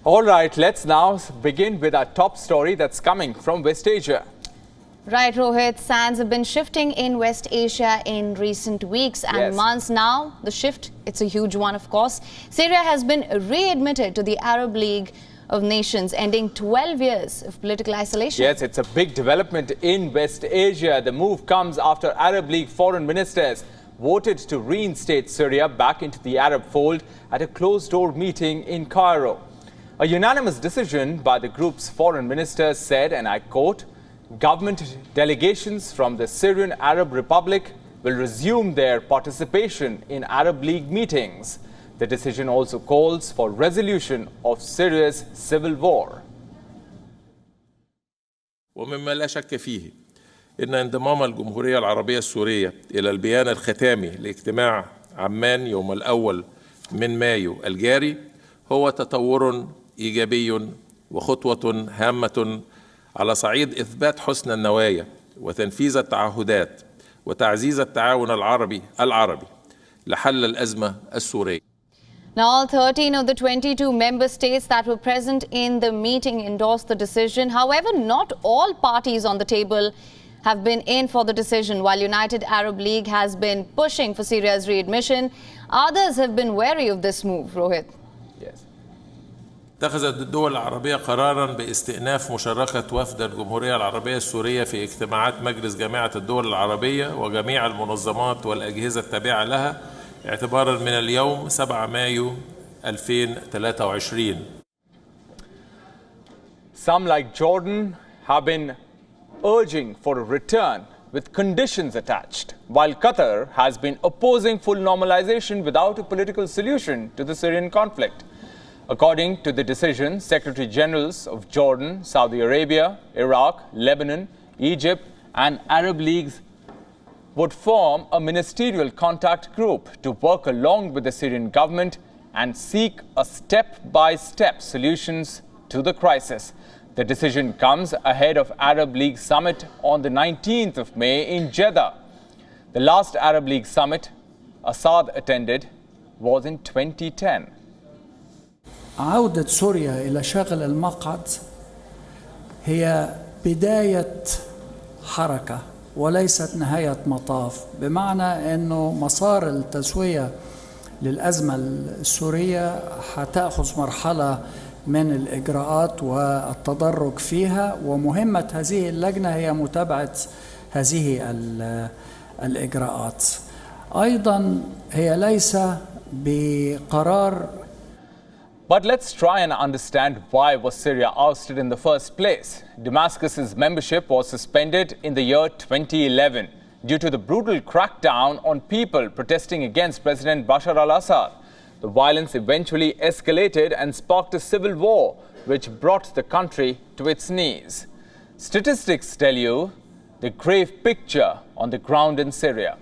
All right, let's now begin with our top story that's coming from West Asia. Right, Rohit. Sands have been shifting in West Asia in recent weeks and months now. The shift, it's a huge one, of course. Syria has been readmitted to the Arab League of Nations, ending 12 years of political isolation. Yes, it's a big development in West Asia. The move comes after Arab League foreign ministers voted to reinstate Syria back into the Arab fold at a closed-door meeting in Cairo. A unanimous decision by the group's foreign ministers said, and I quote, "Government delegations from the Syrian Arab Republic will resume their participation in Arab League meetings." The decision also calls for resolution of Syria's civil war. ومما لا شك فيه إن انضمام الجمهورية العربية السورية إلى البيان الختامي لاجتماع عمان يوم الأول من مايو الجاري هو تطور إيجابي وخطوة هامة على صعيد إثبات حسن النوايا وتنفيذ التعهدات وتعزيز التعاون العربي لحل الأزمة السورية. Now, all 13 of the 22 member states that were present in the meeting endorsed the decision. However, not all parties on the table have been in for the decision. While United Arab League has been pushing for Syria's readmission, others have been wary of this move. Rohit. Yes. اتخذت الدول العربية قراراً باستئناف مشاركة وفد الجمهورية العربية السورية في اجتماعات مجلس جامعة الدول العربية وجميع المنظمات والأجهزة التابعة لها اعتباراً من اليوم 7 مايو 2023. Some, like Jordan, have been urging for a return with conditions attached, while Qatar has been opposing full normalization without a political solution to the Syrian conflict. According to the decision, Secretary Generals of Jordan, Saudi Arabia, Iraq, Lebanon, Egypt and Arab Leagues would form a ministerial contact group to work along with the Syrian government and seek a step-by-step solutions to the crisis. The decision comes ahead of Arab League summit on the 19th of May in Jeddah. The last Arab League summit Assad attended was in 2010. عودة سوريا إلى شغل المقعد هي بداية حركة وليست نهاية مطاف، بمعنى أنه مسار التسوية للأزمة السورية حتأخذ مرحلة من الإجراءات والتدرج فيها، ومهمة هذه اللجنة هي متابعة هذه الإجراءات. أيضا هي ليس بقرار. But let's try and understand why was Syria ousted in the first place. Damascus's membership was suspended in the year 2011 due to the brutal crackdown on people protesting against President Bashar al-Assad. The violence eventually escalated and sparked a civil war, which brought the country to its knees. Statistics tell you the grave picture on the ground in Syria.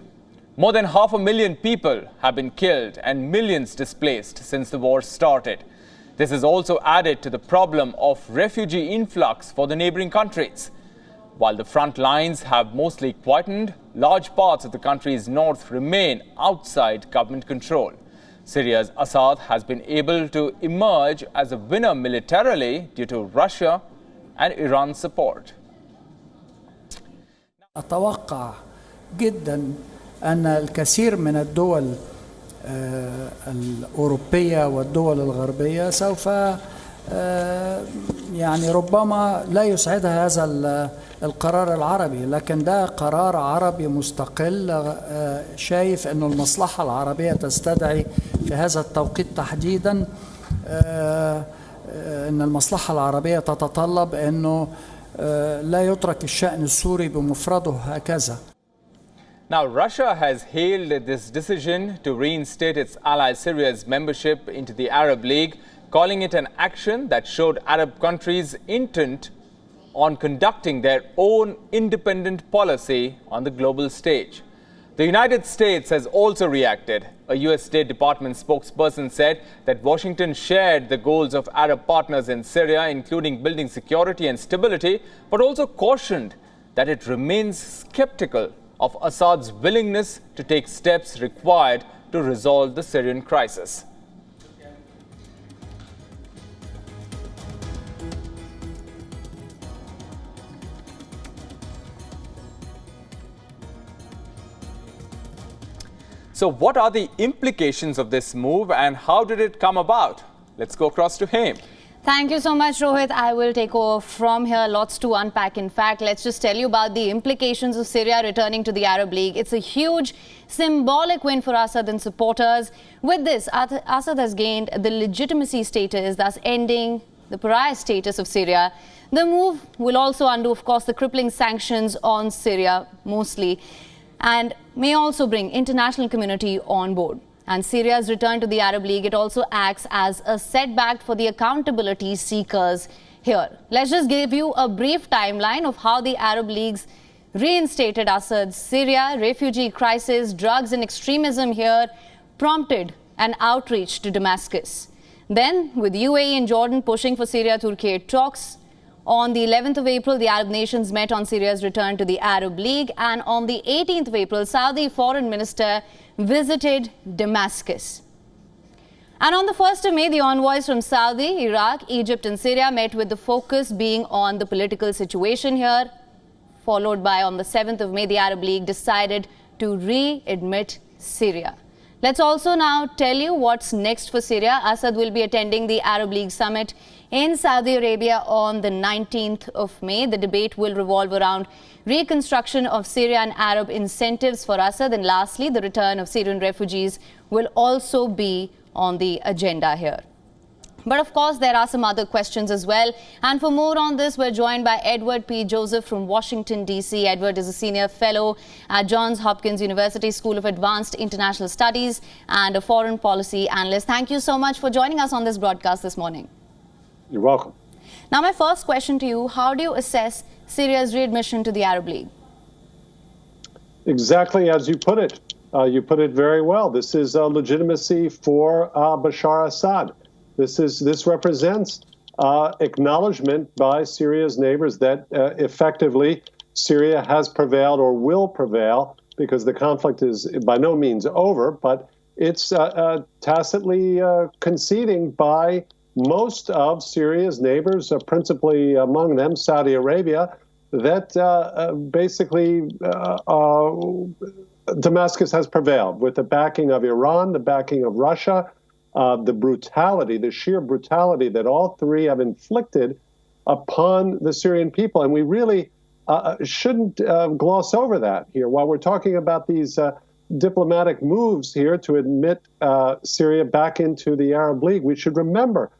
More than 500,000 people have been killed and millions displaced since the war started. This is also added to the problem of refugee influx for the neighboring countries. While the front lines have mostly quietened, large parts of the country's north remain outside government control. Syria's Assad has been able to emerge as a winner militarily due to Russia and Iran's support. أتوقع جدا أن الكثير من الدول الأوروبية والدول الغربية سوف يعني ربما لا يسعدها هذا القرار العربي، لكن ده قرار عربي مستقل شايف أنه المصلحة العربية تستدعي في هذا التوقيت تحديدا أن المصلحة العربية تتطلب أنه لا يترك الشأن السوري بمفرده هكذا. Now, Russia has hailed this decision to reinstate its ally Syria's membership into the Arab League, calling it an action that showed Arab countries' intent on conducting their own independent policy on the global stage. The United States has also reacted. A U.S. State Department spokesperson said that Washington shared the goals of Arab partners in Syria, including building security and stability, but also cautioned that it remains skeptical of Assad's willingness to take steps required to resolve the Syrian crisis. So what are the implications of this move and how did it come about? Let's go across to him. Thank you so much, Rohit. I will take over from here. Lots to unpack. In fact, let's just tell you about the implications of Syria returning to the Arab League. It's a huge symbolic win for Assad and supporters. With this, Assad has gained the legitimacy status, thus ending the pariah status of Syria. The move will also undo, of course, the crippling sanctions on Syria mostly, and may also bring international community on board. And Syria's return to the Arab League, it also acts as a setback for the accountability seekers here. Let's just give you a brief timeline of how the Arab Leagues reinstated Assad's Syria, refugee crisis, drugs and extremism here prompted an outreach to Damascus. Then, with UAE and Jordan pushing for Syria-Turkey talks, on the 11th of April, the Arab nations met on Syria's return to the Arab League, and on the 18th of April, Saudi Foreign Minister visited Damascus. And on the 1st of May, the envoys from Saudi, Iraq, Egypt and Syria met with the focus being on the political situation here, followed by on the 7th of May, the Arab League decided to readmit Syria. Let's also now tell you what's next for Syria. Assad will be attending the Arab League summit in Saudi Arabia on the 19th of May. The debate will revolve around reconstruction of Syria and Arab incentives for Assad. And lastly, the return of Syrian refugees will also be on the agenda here. But of course, there are some other questions as well. And for more on this, we're joined by Edward P. Joseph from Washington, D.C. Edward is a senior fellow at Johns Hopkins University School of Advanced International Studies and a foreign policy analyst. Thank you so much for joining us on this broadcast this morning. You're welcome. Now, my first question to you, how do you assess Syria's readmission to the Arab League? Exactly as you put it. You put it very well. This is legitimacy for Bashar Assad. This represents acknowledgement by Syria's neighbors that effectively Syria has prevailed or will prevail, because the conflict is by no means over, but it's tacitly conceding by most of Syria's neighbors, principally among them Saudi Arabia, that basically Damascus has prevailed with the backing of Iran, the backing of Russia, the brutality, the sheer brutality that all three have inflicted upon the Syrian people. And we really shouldn't gloss over that here. While we're talking about these diplomatic moves here to admit Syria back into the Arab League, we should remember,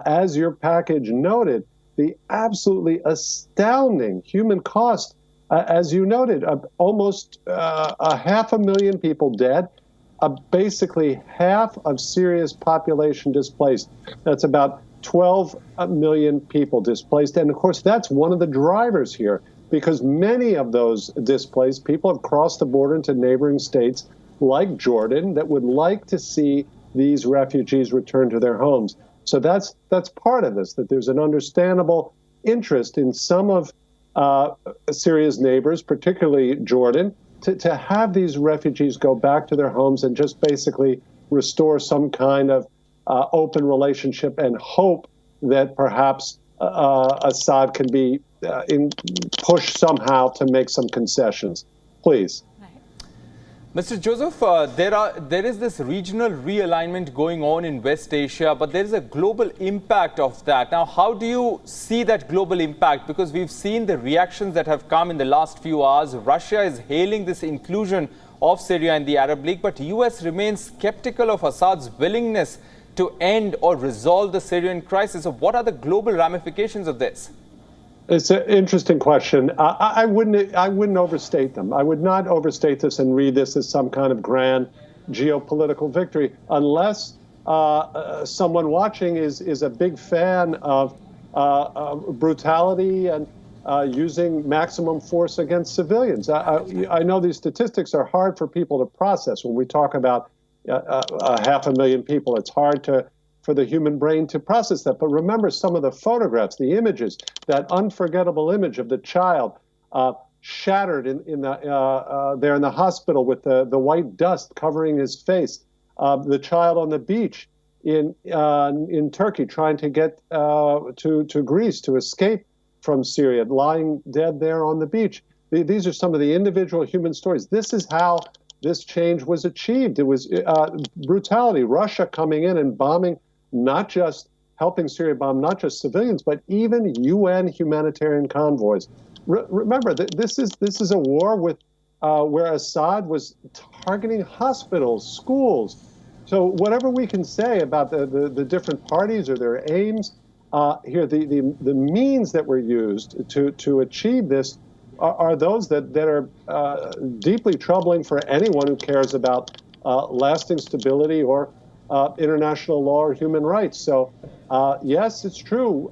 as your package noted, the absolutely astounding human cost, as you noted, almost 500,000 people dead, basically half of Syria's population displaced. That's about 12 million people displaced. And of course, that's one of the drivers here, because many of those displaced people have crossed the border into neighboring states like Jordan that would like to see these refugees return to their homes. So that's part of this, that there's an understandable interest in some of Syria's neighbors, particularly Jordan, to have these refugees go back to their homes and just basically restore some kind of open relationship and hope that perhaps Assad can be pushed somehow to make some concessions. Please. Mr. Joseph, there is this regional realignment going on in West Asia, but there is a global impact of that. Now, how do you see that global impact? Because we've seen the reactions that have come in the last few hours. Russia is hailing this inclusion of Syria in the Arab League, but US remains skeptical of Assad's willingness to end or resolve the Syrian crisis. So what are the global ramifications of this? It's an interesting question. I wouldn't overstate them. I would not overstate this and read this as some kind of grand geopolitical victory, unless someone watching is a big fan of brutality and using maximum force against civilians. I know these statistics are hard for people to process. When we talk about 500,000 people, it's hard for the human brain to process that. But remember some of the photographs, the images, that unforgettable image of the child shattered there in the hospital with the white dust covering his face, the child on the beach in Turkey trying to get to Greece to escape from Syria, lying dead there on the beach. These are some of the individual human stories. This is how this change was achieved. It was brutality, Russia coming in and bombing, not just helping Syria bomb, not just civilians, but even UN humanitarian convoys. Remember, this is a war with where Assad was targeting hospitals, schools. So whatever we can say about the different parties or their aims, here the means that were used to achieve this are those that are deeply troubling for anyone who cares about lasting stability or international law or human rights. So yes, it's true.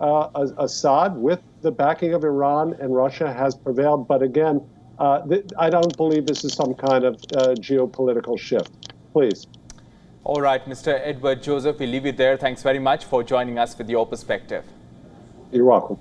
Assad, with the backing of Iran and Russia, has prevailed. But again, I don't believe this is some kind of geopolitical shift. Please. All right, Mr. Edward Joseph, we'll leave it there. Thanks very much for joining us with your perspective. You're welcome.